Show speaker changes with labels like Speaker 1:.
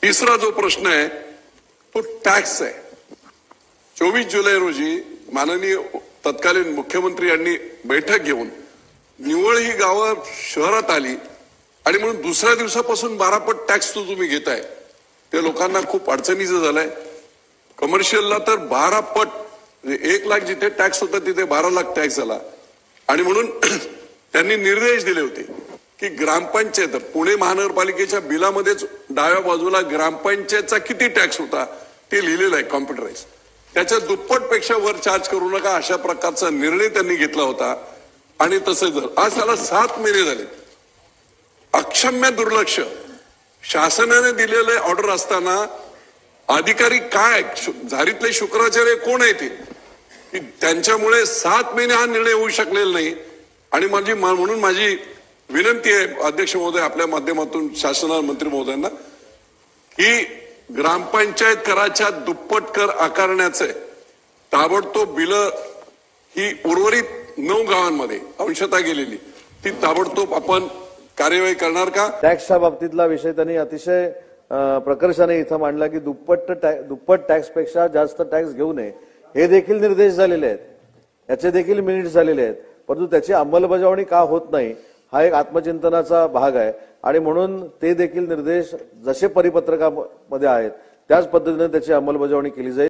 Speaker 1: तिसरा जो प्रश्न आहे तो टॅक्स आहे। 24 जुलै रोजी माननीय तत्कालीन मुख्यमंत्री यांनी बैठक घेऊन निवळ ही गावं शहरात आली आणि म्हणून दुसऱ्या दिवसापासून 12 पट टॅक्स तुम्ही घेताय ते लोकांना खूप अडचणीचं झालंय। कमर्शियलला तर 12 पट, 1 लाख जिथे टॅक्स होता तिथे 12 लाख टॅक्स झाला आणि म्हणून त्यांनी निर्देश दिले होते की ग्रामपंचायत पुणे महानगरपालिकेच्या बिलामध्येच डाव्या बाजूला ग्रामपंचायतचा किती टॅक्स होता ते लिहिलेलं आहे कॉम्प्युटराइज, त्याच्या दुप्पटपेक्षा वर चार्ज करू नका अशा प्रकारचा निर्णय त्यांनी घेतला होता। आणि तसे जर आज त्याला 7 महिने झाले, अक्षम्य दुर्लक्ष, शासनाने दिलेले ऑर्डर असताना अधिकारी काय झारीतले शुक्राचार्य कोण आहे ते की त्यांच्यामुळे 7 महिने हा निर्णय होऊ शकलेला नाही। आणि म्हणून माझी विनंती आहे अध्यक्ष महोदय आपल्या माध्यमातून शासनाला मंत्री महोदयांना की ग्रामपंचायत कराच्या दुप्पट कर आकारण्याचे ताबडतोब बिल ही उर्वरित 9 गावांमध्ये अंशतः गेलेली ती ताबडतोब आपण कार्यवाही करणार का?
Speaker 2: टॅक्सच्या बाबतीतला विषय त्यांनी अतिशय प्रकर्षाने इथं मांडला की दुप्पट टॅक्सपेक्षा जास्त टॅक्स घेऊ नये हे देखील निर्देश झालेले आहेत, याचे देखील मिनिट्स झालेले आहेत, परंतु त्याची अंमलबजावणी का होत नाही हा एक आत्मचिंतनाचा भाग आहे। आणि म्हणून ते देखील निर्देश जसे परिपत्रकामध्ये आहेत त्याच पद्धतीने त्याची अंमलबजावणी केली जाईल।